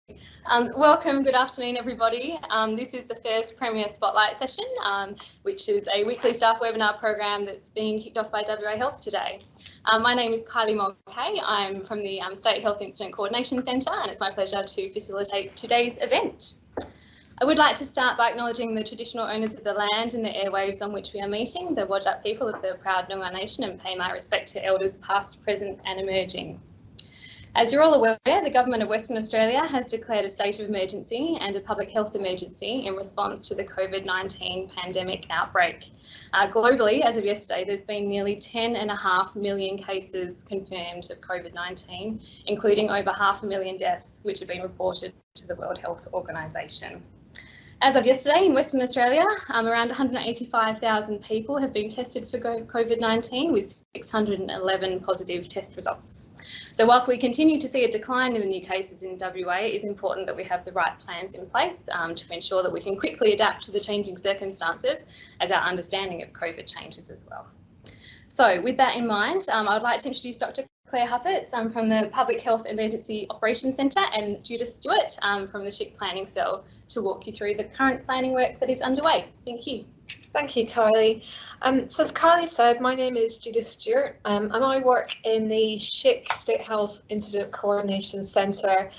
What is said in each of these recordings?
Welcome, good afternoon everybody. This is the first Premier Spotlight session, which is a weekly staff webinar program that's being kicked off by WA Health today. My name is Kylie Mulcahy. I'm from the State Health Incident Coordination Centre, and it's my pleasure to facilitate today's event. I would like to start by acknowledging the traditional owners of the land and the airwaves on which we are meeting, the Whadjuk people of the proud Noongar Nation, and pay my respect to elders past, present and emerging. As you're all aware, the Government of Western Australia has declared a state of emergency and a public health emergency in response to the COVID-19 pandemic outbreak. Globally, as of yesterday, there's been nearly 10.5 million cases confirmed of COVID-19, including over 500,000 deaths, which have been reported to the World Health Organisation. As of yesterday in Western Australia, around 185,000 people have been tested for COVID-19 with 611 positive test results. So whilst we continue to see a decline in the new cases in WA, it is important that we have the right plans in place to ensure that we can quickly adapt to the changing circumstances as our understanding of COVID changes as well. So with that in mind, I would like to introduce Dr. Claire Hupperts from the Public Health Emergency Operations Centre and Judith Stewart from the SHIC Planning Cell to walk you through the current planning work that is underway. Thank you. Thank you, Kylie. So as Kylie said, my name is Judith Stewart and I work in the SHIC State Health Incident Coordination Centre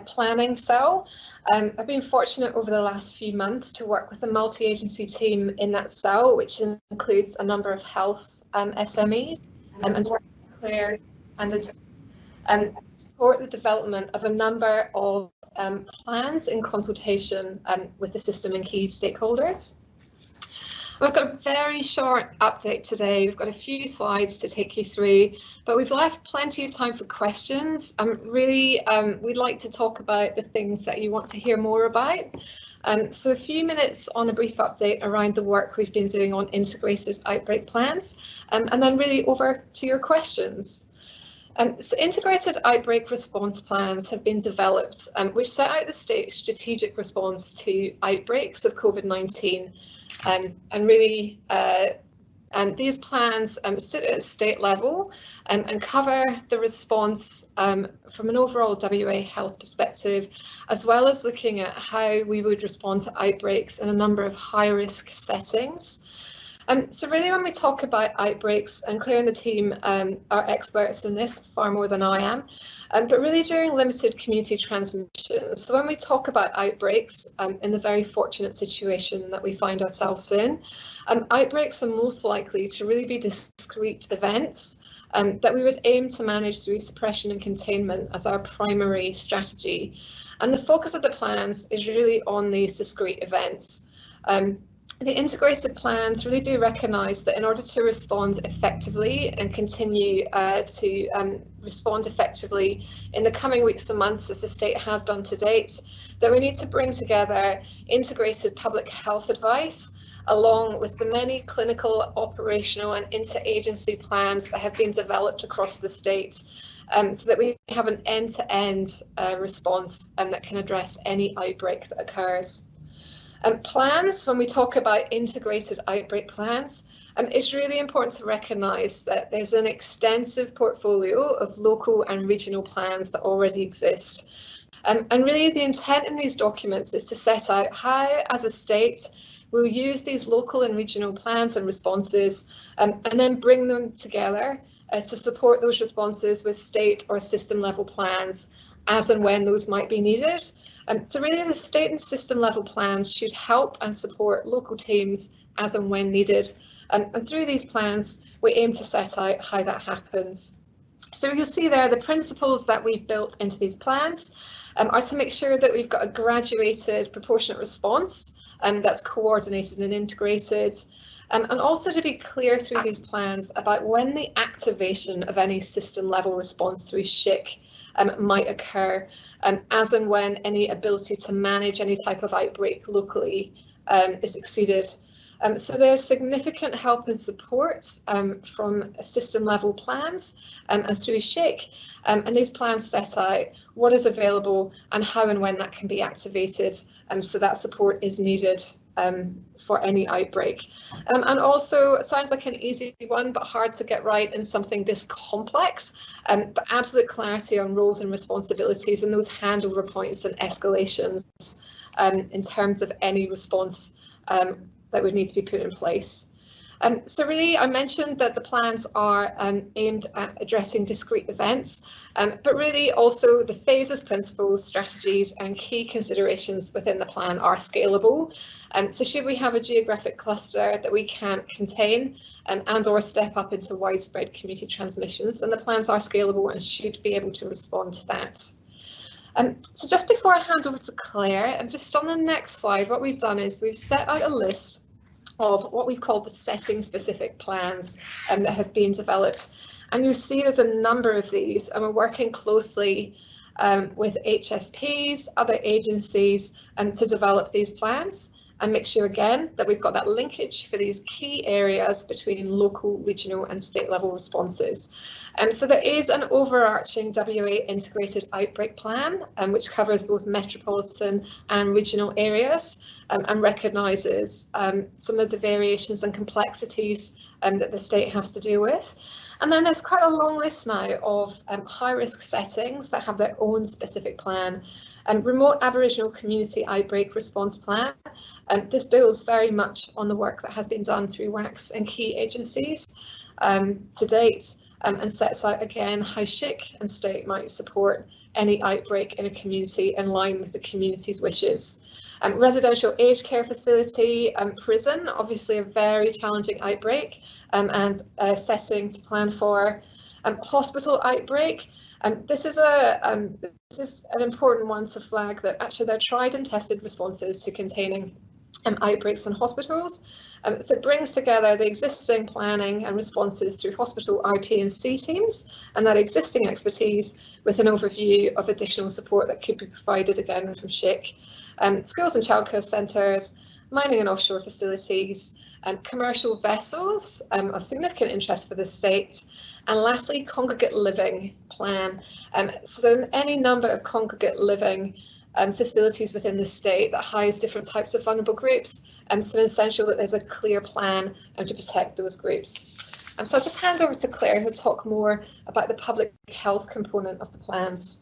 Planning Cell. I've been fortunate over the last few months to work with a multi-agency team in that cell, which includes a number of health SMEs and to work with Claire and support the development of a number of plans in consultation with the system and key stakeholders. We've got a very short update today. We've got a few slides to take you through, but we've left plenty of time for questions. We'd like to talk about the things that you want to hear more about. So a few minutes on a brief update around the work we've been doing on integrated outbreak plans, and then really over to your questions. So integrated outbreak response plans have been developed, which set out the state's strategic response to outbreaks of COVID-19. And really, these plans sit at a state level and cover the response from an overall WA health perspective, as well as looking at how we would respond to outbreaks in a number of high-risk settings. So really, when we talk about outbreaks, and Claire and the team are experts in this far more than I am, but really during limited community transmission. So when we talk about outbreaks in the very fortunate situation that we find ourselves in, outbreaks are most likely to really be discrete events that we would aim to manage through suppression and containment as our primary strategy. And the focus of the plans is really on these discrete events. The integrated plans really do recognise that in order to respond effectively and continue to respond effectively in the coming weeks and months, as the state has done to date, that we need to bring together integrated public health advice along with the many clinical, operational and interagency plans that have been developed across the state, so that we have an end-to-end response that can address any outbreak that occurs. Plans, when we talk about integrated outbreak plans, it's really important to recognise that there's an extensive portfolio of local and regional plans that already exist. And really the intent in these documents is to set out how, as a state, we'll use these local and regional plans and responses and then bring them together to support those responses with state or system level plans as and when those might be needed. So really the state and system level plans should help and support local teams as and when needed. And through these plans, we aim to set out how that happens. So you'll see there the principles that we've built into these plans are to make sure that we've got a graduated proportionate response that's coordinated and integrated. And also to be clear through these plans about when the activation of any system level response through SHIC might occur, as and when any ability to manage any type of outbreak locally is exceeded. So there's significant help and support from system level plans and through SHIC, and these plans set out what is available and how and when that can be activated, so that support is needed for any outbreak. And also, it sounds like an easy one, but hard to get right in something this complex. But absolute clarity on roles and responsibilities and those handover points and escalations in terms of any response that would need to be put in place. So really, I mentioned that the plans are aimed at addressing discrete events, but really also the phases, principles, strategies and key considerations within the plan are scalable. So should we have a geographic cluster that we can't contain and or step up into widespread community transmissions, then the plans are scalable and should be able to respond to that. So just before I hand over to Claire, and just on the next slide, what we've done is we've set out a list of what we've called the setting specific plans that have been developed. And you'll see there's a number of these, and we're working closely with HSPs, other agencies to develop these plans and make sure again that we've got that linkage for these key areas between local, regional and state level responses. So there is an overarching WA integrated outbreak plan which covers both metropolitan and regional areas and recognises some of the variations and complexities that the state has to deal with. And then there's quite a long list now of high-risk settings that have their own specific plan. Remote Aboriginal Community Outbreak Response Plan. This builds very much on the work that has been done through WACS and key agencies to date and sets out again how SHIC and state might support any outbreak in a community in line with the community's wishes. Residential aged care facility, prison, obviously a very challenging outbreak and a setting to plan for. Hospital outbreak, this is an important one to flag that actually they're tried and tested responses to containing outbreaks in hospitals. So it brings together the existing planning and responses through hospital IP and C teams and that existing expertise with an overview of additional support that could be provided again from SHIC. Schools and childcare centres, mining and offshore facilities, commercial vessels of significant interest for the state, and lastly congregate living plan. So any number of congregate living facilities within the state that house different types of vulnerable groups, so it's essential that there's a clear plan to protect those groups. So I'll just hand over to Claire who'll talk more about the public health component of the plans.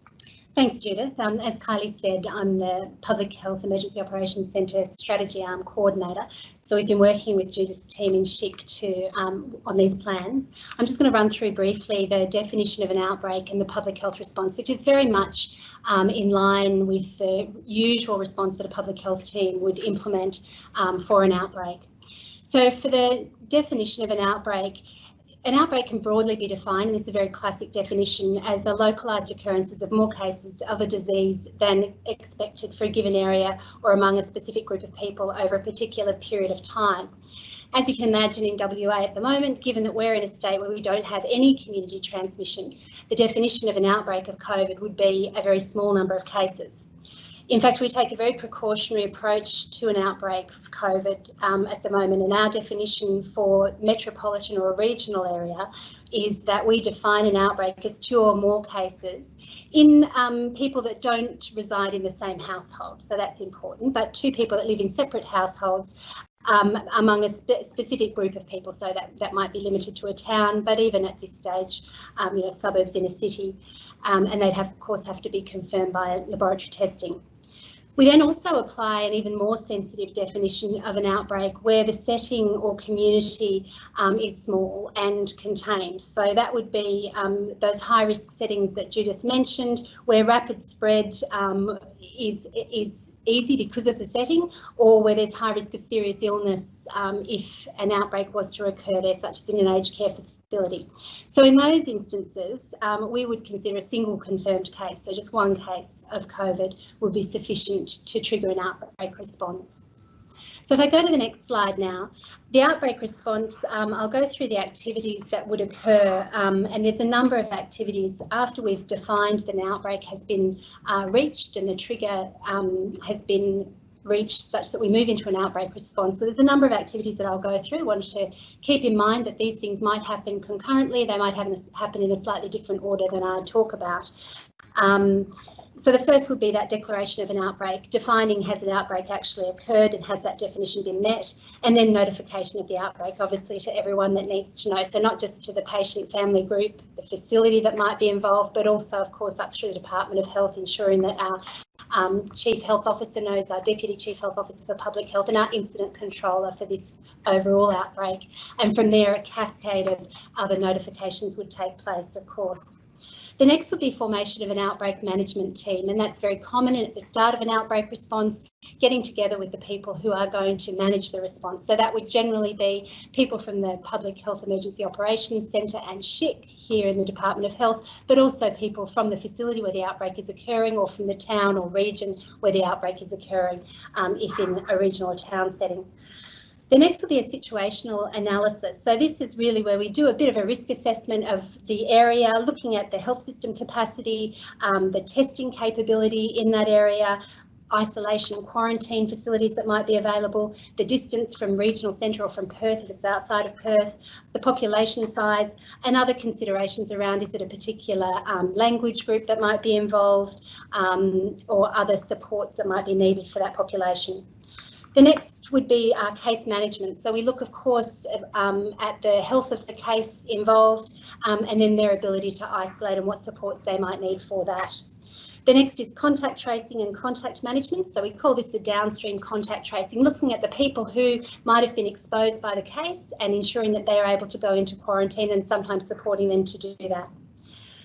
Thanks, Judith. As Kylie said, I'm the Public Health Emergency Operations Centre Strategy Arm Coordinator. So we've been working with Judith's team in SHIC on these plans. I'm just going to run through briefly the definition of an outbreak and the public health response, which is very much in line with the usual response that a public health team would implement for an outbreak. So for the definition of an outbreak can broadly be defined, and this is a very classic definition, as a localised occurrences of more cases of a disease than expected for a given area or among a specific group of people over a particular period of time. As you can imagine in WA at the moment, given that we're in a state where we don't have any community transmission, the definition of an outbreak of COVID would be a very small number of cases. In fact, we take a very precautionary approach to an outbreak of COVID at the moment, and our definition for metropolitan or regional area is that we define an outbreak as 2 or more cases in people that don't reside in the same household. So that's important, but 2 people that live in separate households among a specific group of people. So that might be limited to a town, but even at this stage, suburbs in a city, and they'd of course have to be confirmed by laboratory testing. We then also apply an even more sensitive definition of an outbreak where the setting or community is small and contained. So that would be those high-risk settings that Judith mentioned, where rapid spread is easy because of the setting, or where there's high risk of serious illness if an outbreak was to occur there, such as in an aged care facility. So in those instances, we would consider a single confirmed case, so just one case of COVID would be sufficient to trigger an outbreak response. So if I go to the next slide now, the outbreak response, I'll go through the activities that would occur, and there's a number of activities after we've defined that an outbreak has been reached and the trigger has been reached such that we move into an outbreak response. So there's a number of activities that I'll go through. I wanted to keep in mind that these things might happen concurrently. They might happen in a slightly different order than I talk about. So the first would be that declaration of an outbreak, defining has an outbreak actually occurred and has that definition been met, and then notification of the outbreak, obviously to everyone that needs to know. So not just to the patient family group, the facility that might be involved, but also of course up through the Department of Health, ensuring that our Chief Health Officer knows, our Deputy Chief Health Officer for Public Health and our Incident Controller for this overall outbreak. And from there a cascade of other notifications would take place, of course. The next would be formation of an outbreak management team, and that's very common at the start of an outbreak response, getting together with the people who are going to manage the response. So that would generally be people from the Public Health Emergency Operations Centre and SHIC here in the Department of Health, but also people from the facility where the outbreak is occurring or from the town or region where the outbreak is occurring, if in a regional or town setting. The next will be a situational analysis. So this is really where we do a bit of a risk assessment of the area, looking at the health system capacity, the testing capability in that area, isolation and quarantine facilities that might be available, the distance from regional centre or from Perth if it's outside of Perth, the population size, and other considerations around, is it a particular language group that might be involved, or other supports that might be needed for that population. The next would be case management. So we look, of course, at the health of the case involved, and then their ability to isolate and what supports they might need for that. The next is contact tracing and contact management. So we call this the downstream contact tracing, looking at the people who might have been exposed by the case and ensuring that they are able to go into quarantine and sometimes supporting them to do that.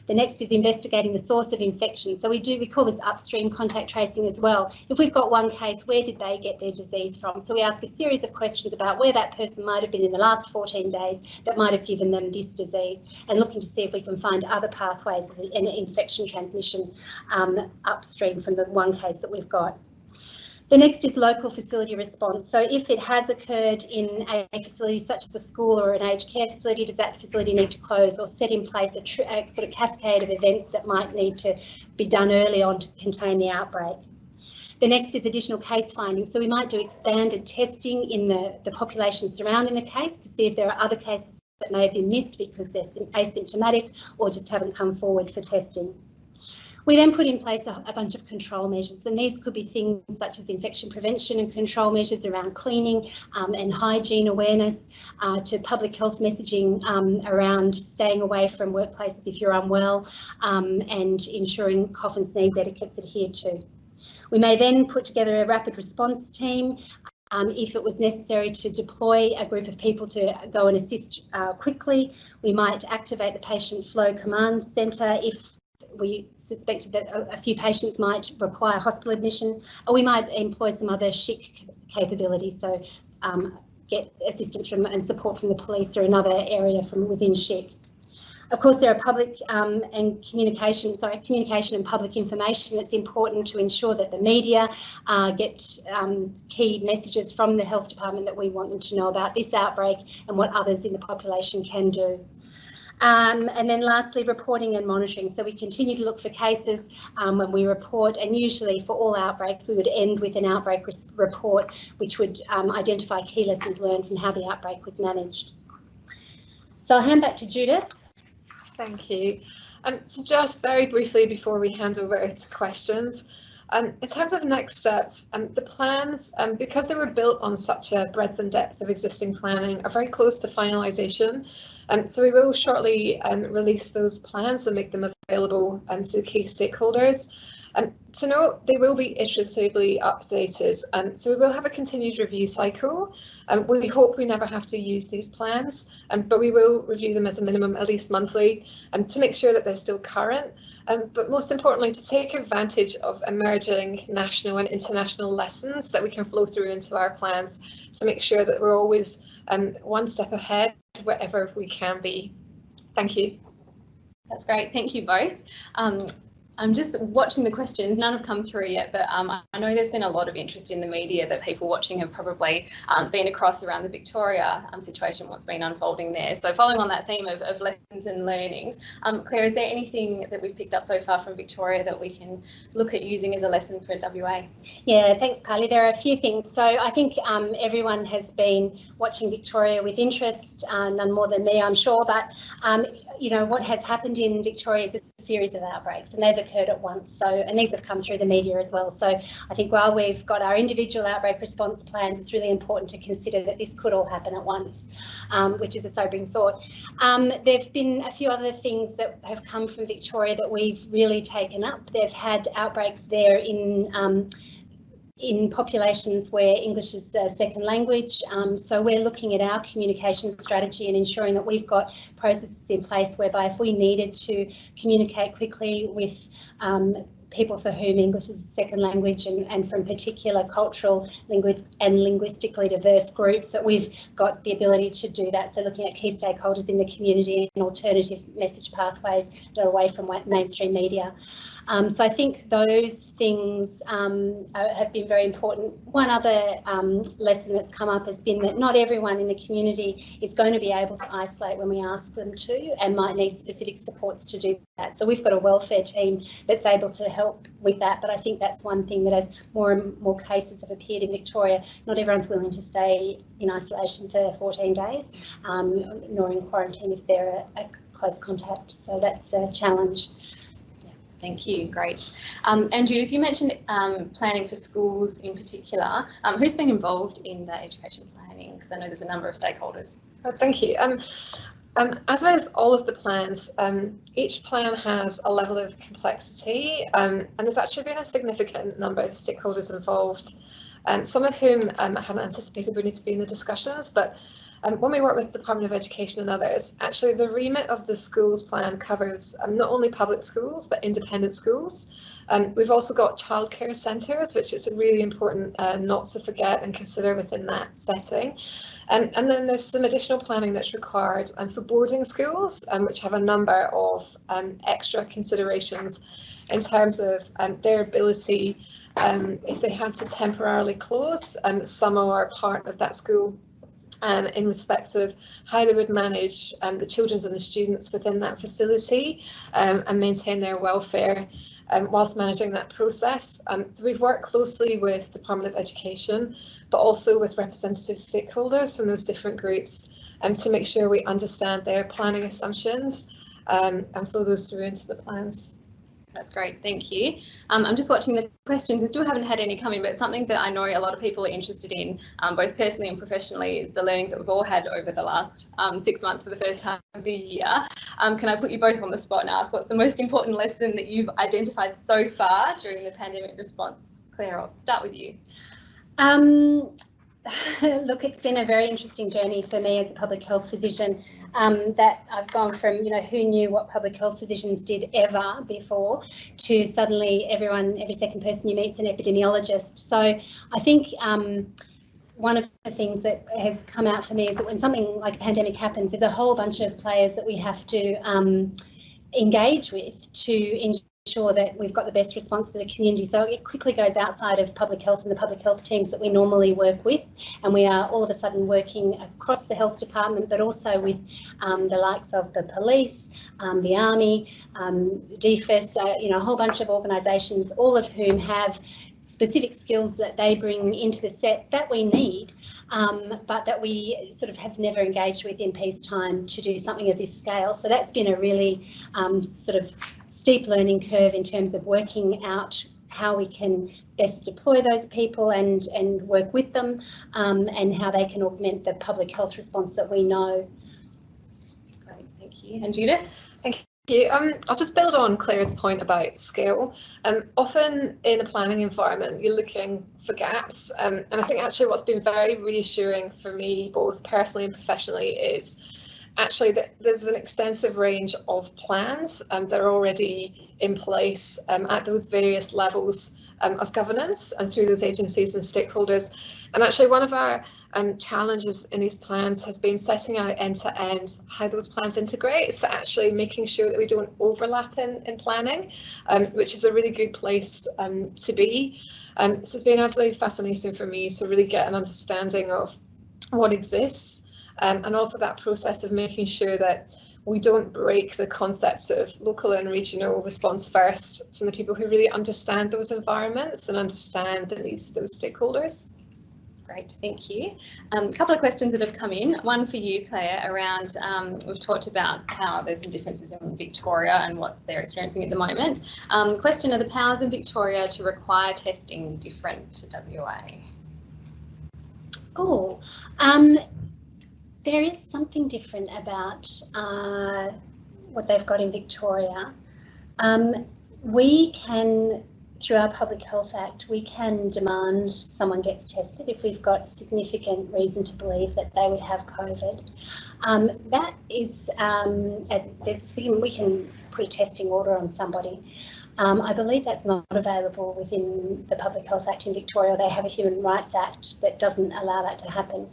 The next is investigating the source of infection. So we call this upstream contact tracing as well. If we've got one case, where did they get their disease from? So we ask a series of questions about where that person might have been in the last 14 days that might have given them this disease, and looking to see if we can find other pathways of infection transmission upstream from the one case that we've got. The next is local facility response. So if it has occurred in a facility such as a school or an aged care facility, does that facility need to close or set in place a sort of cascade of events that might need to be done early on to contain the outbreak? The next is additional case findings. So we might do expanded testing in the population surrounding the case to see if there are other cases that may have been missed because they're asymptomatic or just haven't come forward for testing. We then put in place a bunch of control measures, and these could be things such as infection prevention and control measures around cleaning and hygiene awareness, to public health messaging around staying away from workplaces if you're unwell, and ensuring cough and sneeze etiquette's adhered to. We may then put together a rapid response team if it was necessary to deploy a group of people to go and assist quickly. We might activate the patient flow command centre if we suspected that a few patients might require hospital admission, or we might employ some other SHIC capabilities, so get assistance from and support from the police or another area from within SHIC. Of course, there are public and communication and public information that's important to ensure that the media get key messages from the health department that we want them to know about this outbreak and what others in the population can do. And then lastly, reporting and monitoring. So we continue to look for cases when we report, and usually for all outbreaks we would end with an outbreak report which would identify key lessons learned from how the outbreak was managed. So I'll hand back to Judith. Thank you. So just very briefly before we hand over to questions, in terms of next steps, the plans, because they were built on such a breadth and depth of existing planning, are very close to finalisation. So we will shortly release those plans and make them available to the key stakeholders. To note, they will be iteratively updated, so we will have a continued review cycle. We hope we never have to use these plans, but we will review them as a minimum at least monthly to make sure that they're still current, but most importantly to take advantage of emerging national and international lessons that we can flow through into our plans to make sure that we're always one step ahead wherever we can be. Thank you. That's great, thank you both. I'm just watching the questions, none have come through yet, but I know there's been a lot of interest in the media that people watching have probably been across around the Victoria situation, what's been unfolding there. So following on that theme of lessons and learnings, Claire, is there anything that we've picked up so far from Victoria that we can look at using as a lesson for WA? Yeah, thanks Kylie. There are a few things. So I think everyone has been watching Victoria with interest, none more than me I'm sure, but you know, what has happened in Victoria is a series of outbreaks, and they've occurred at once. So, and these have come through the media as well. So I think while we've got our individual outbreak response plans, it's really important to consider that this could all happen at once, which is a sobering thought. There have been a few other things that have come from Victoria that we've really taken up. They've had outbreaks there in populations where English is a second language. So we're looking at our communication strategy and ensuring that we've got processes in place whereby if we needed to communicate quickly with people for whom English is a second language and from particular cultural and linguistically diverse groups, that we've got the ability to do that. So looking at key stakeholders in the community and alternative message pathways that are away from mainstream media. So I think those things have been very important. One other lesson that's come up has been that not everyone in the community is going to be able to isolate when we ask them to, and might need specific supports to do that. So we've got a welfare team that's able to help with that, but I think that's one thing that as more and more cases have appeared in Victoria, not everyone's willing to stay in isolation for 14 days, nor in quarantine if they're a close contact. So that's a challenge. Thank you, great. And Judith, you mentioned planning for schools in particular. Who's been involved in the education planning? Because I know there's a number of stakeholders. Oh, thank you. As with all of the plans, each plan has a level of complexity, and there's actually been a significant number of stakeholders involved, some of whom I hadn't anticipated would need to be in the discussions, but when we work with the Department of Education and others, actually the remit of the schools plan covers not only public schools but independent schools. We've also got childcare centres, which is really important not to forget and consider within that setting. And then there's some additional planning that's required for boarding schools, which have a number of extra considerations in terms of their ability, if they had to temporarily close some or part of that school, in respect of how they would manage the children and the students within that facility and maintain their welfare whilst managing that process. So we've worked closely with the Department of Education, but also with representative stakeholders from those different groups to make sure we understand their planning assumptions and flow those through into the plans. That's great, thank you. I'm just watching the questions. I still haven't had any come in, but something that I know a lot of people are interested in, both personally and professionally, is the learnings that we've all had over the last 6 months for the first time of the year. Can I put you both on the spot and ask what's the most important lesson that you've identified so far during the pandemic response? Claire, I'll start with you. Look, it's been a very interesting journey for me as a public health physician, that I've gone from, who knew what public health physicians did ever before, to suddenly every second person you meet is an epidemiologist. So I think one of the things that has come out for me is that when something like a pandemic happens, there's a whole bunch of players that we have to engage with to ensure that we've got the best response for the community. So it quickly goes outside of public health and the public health teams that we normally work with, and we are all of a sudden working across the health department, but also with the likes of the police, the army, DFIS, a whole bunch of organisations, all of whom have specific skills that they bring into the set that we need, but that we sort of have never engaged with in peacetime to do something of this scale. So that's been a really sort of steep learning curve in terms of working out how we can best deploy those people and work with them, and how they can augment the public health response that we know. Great, thank you. And Judith? Thank you. I'll just build on Claire's point about scale. Often in a planning environment, you're looking for gaps, and I think actually what's been very reassuring for me, both personally and professionally, is actually that there's an extensive range of plans that are already in place at those various levels of governance and through those agencies and stakeholders. And actually one of our challenges in these plans has been setting out end to end how those plans integrate, so actually making sure that we don't overlap in planning, which is a really good place to be. This has been absolutely fascinating for me to really get an understanding of what exists, and also that process of making sure that we don't break the concepts of local and regional response first from the people who really understand those environments and understand the needs of those stakeholders. Great, thank you. A couple of questions that have come in. One for you, Claire, around we've talked about how there's some differences in Victoria and what they're experiencing at the moment. Question: are the powers in Victoria to require testing different to WA? Oh, there is something different about what they've got in Victoria. We can, through our Public Health Act, we can demand someone gets tested if we've got significant reason to believe that they would have COVID. That is, we can put a testing order on somebody. I believe that's not available within the Public Health Act in Victoria. They have a Human Rights Act that doesn't allow that to happen.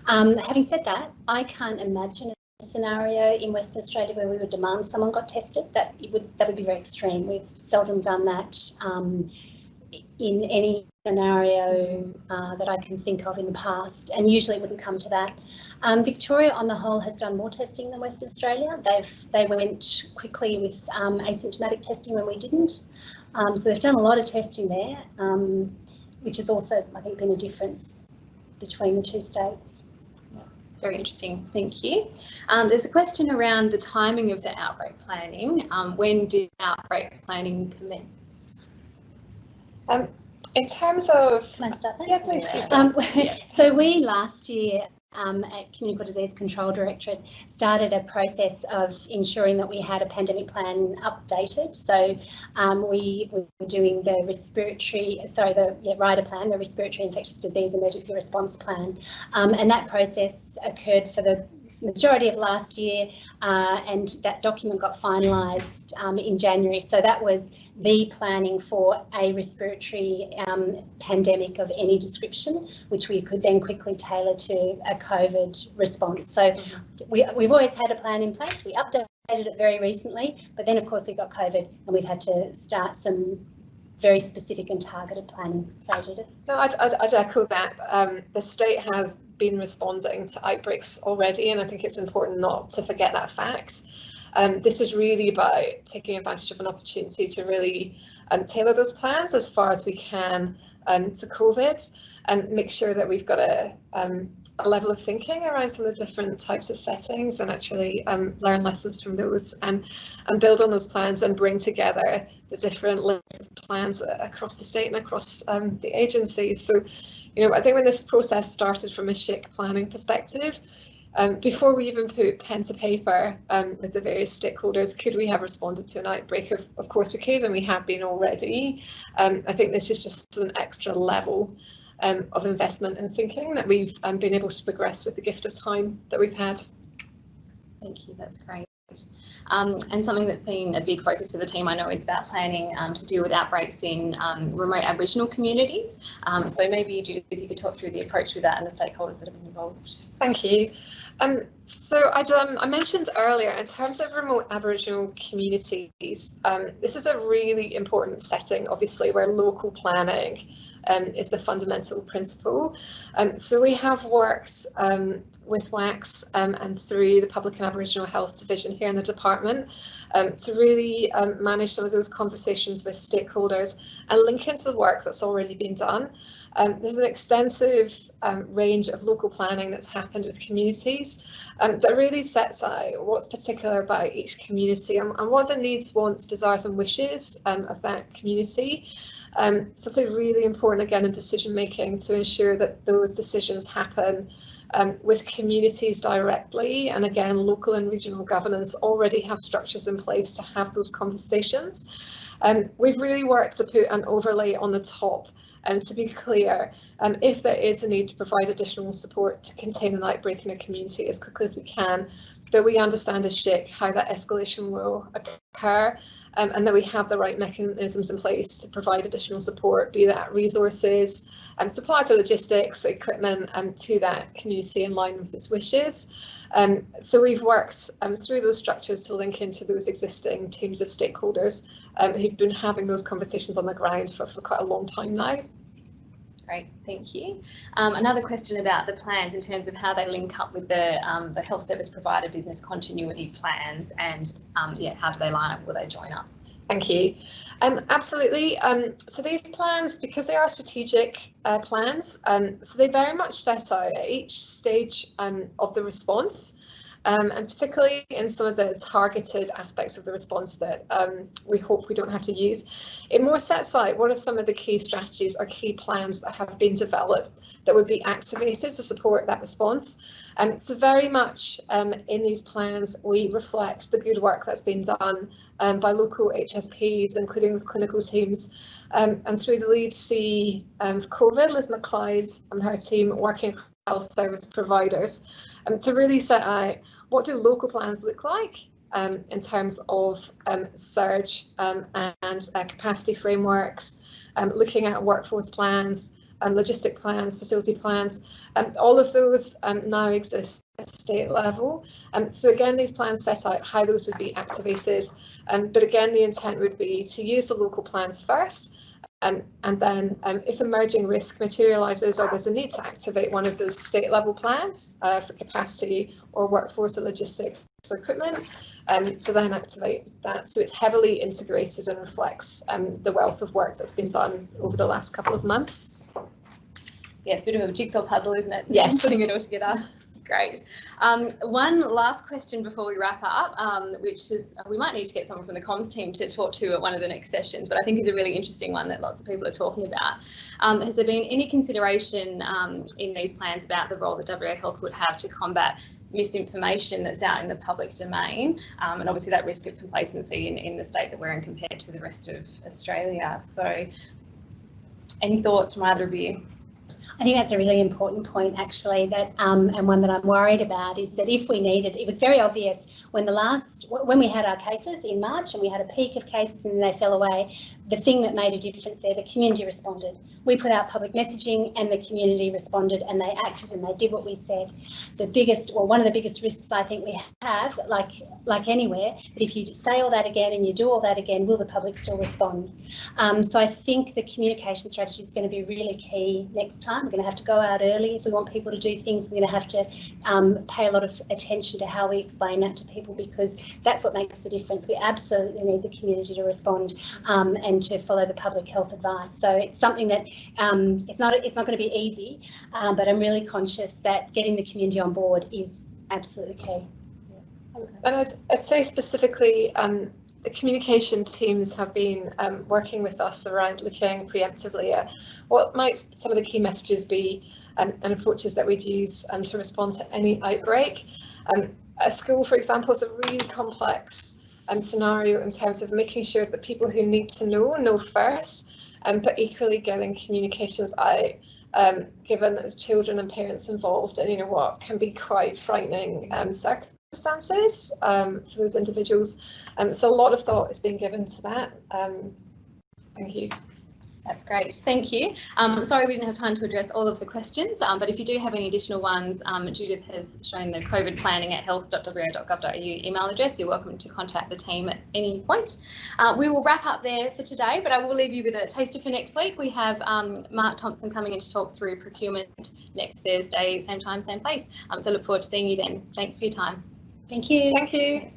Having said that, I can't imagine a scenario in Western Australia where we would demand someone got tested. That would be very extreme. We've seldom done that in any scenario that I can think of in the past, and usually it wouldn't come to that. Victoria, on the whole, has done more testing than Western Australia. They went quickly with asymptomatic testing when we didn't. So they've done a lot of testing there, which has also, I think, been a difference between the two states. Very interesting, thank you. There's a question around the timing of the outbreak planning. When did outbreak planning commence? In terms of... Can I start that? Yeah, please. So we last year at Communicable Disease Control Directorate started a process of ensuring that we had a pandemic plan updated. So we were doing the RIDER plan, the Respiratory Infectious Disease Emergency Response Plan, and that process occurred for the majority of last year, and that document got finalised in January. So that was the planning for a respiratory pandemic of any description, which we could then quickly tailor to a COVID response. So we've always had a plan in place. We updated it very recently, but then of course we got COVID and we've had to start some very specific and targeted planning. So Judith? No, I'd echo that. The state has been responding to outbreaks already, and I think it's important not to forget that fact. This is really about taking advantage of an opportunity to really tailor those plans as far as we can to COVID, and make sure that we've got a level of thinking around some of the different types of settings, and actually learn lessons from those, and build on those plans and bring together the different plans across the state and across the agencies. So, you know, I think when this process started from a SHIC planning perspective, before we even put pen to paper with the various stakeholders, could we have responded to an outbreak? Of course we could, and we have been already. I think this is just an extra level of investment and thinking that we've been able to progress with the gift of time that we've had. Thank you, that's great. And something that's been a big focus for the team, I know, is about planning to deal with outbreaks in remote Aboriginal communities. So maybe, Judith, you could talk through the approach with that and the stakeholders that have been involved. Thank you. So I mentioned earlier, in terms of remote Aboriginal communities, this is a really important setting, obviously, where local planning is the fundamental principle. So we have worked with WACS and through the Public and Aboriginal Health Division here in the department to really manage some of those conversations with stakeholders and link into the work that's already been done. There's an extensive range of local planning that's happened with communities that really sets out what's particular about each community and what the needs, wants, desires and wishes of that community. So it's really important, again, in decision making to ensure that those decisions happen with communities directly, and again, local and regional governance already have structures in place to have those conversations. We've really worked to put an overlay on the top to be clear, if there is a need to provide additional support to contain an outbreak in a community as quickly as we can, that we understand as SHIC how that escalation will occur, and that we have the right mechanisms in place to provide additional support, be that resources, supplies or logistics, equipment to that community in line with its wishes. So we've worked through those structures to link into those existing teams of stakeholders who've been having those conversations on the ground for quite a long time now. Great, thank you. Another question about the plans in terms of how they link up with the health service provider business continuity plans, and yeah, how do they line up? Will they join up? Thank you. Absolutely. So these plans, because they are strategic plans, so they very much set out at each stage of the response, and particularly in some of the targeted aspects of the response that we hope we don't have to use. It more sets out what are some of the key strategies or key plans that have been developed that would be activated to support that response. So very much in these plans, we reflect the good work that's been done by local HSPs, including with clinical teams, and through the lead C of COVID, Liz McLeod and her team working with health service providers to really set out what do local plans look like in terms of surge and capacity frameworks, looking at workforce plans, logistic plans, facility plans, and all of those now exist at state level. So again, these plans set out how those would be activated, but again, the intent would be to use the local plans first, and then if emerging risk materialises or there's a need to activate one of those state level plans for capacity or workforce or logistics or equipment, to then activate that. So it's heavily integrated and reflects the wealth of work that's been done over the last couple of months. Yes, a bit of a jigsaw puzzle, isn't it? Yes. Putting it all together. Great. One last question before we wrap up, which is we might need to get someone from the comms team to talk to at one of the next sessions, but I think is a really interesting one that lots of people are talking about. Has there been any consideration in these plans about the role that WA Health would have to combat misinformation that's out in the public domain, and obviously that risk of complacency in the state that we're in compared to the rest of Australia? So any thoughts from either of you? I think that's a really important point, actually, that and one that I'm worried about is that if we needed, it was very obvious when we had our cases in March and we had a peak of cases and they fell away, the thing that made a difference there, the community responded. We put out public messaging and the community responded and they acted and they did what we said. One of the biggest risks I think we have, like anywhere, that if you say all that again and you do all that again, will the public still respond? So I think the communication strategy is going to be really key next time. We're going to have to go out early if we want people to do things. We're going to have to pay a lot of attention to how we explain that to people, because that's what makes the difference. We absolutely need the community to respond and to follow the public health advice. So it's something that it's not going to be easy, but I'm really conscious that getting the community on board is absolutely key. And I'd say specifically, the communication teams have been working with us around looking preemptively at what might some of the key messages be and approaches that we'd use to respond to any outbreak. A school, for example, is a really complex scenario in terms of making sure that people who need to know first, but equally getting communications out, given that there's children and parents involved in what can be quite frightening circumstances for those individuals. So a lot of thought is being given to that. Thank you. That's great, thank you. Sorry we didn't have time to address all of the questions, but if you do have any additional ones, Judith has shown the COVID planning at health.wa.gov.au email address. You're welcome to contact the team at any point. We will wrap up there for today, but I will leave you with a taster for next week. We have Mark Thompson coming in to talk through procurement next Thursday, same time, same place. So look forward to seeing you then. Thanks for your time. Thank you. Thank you.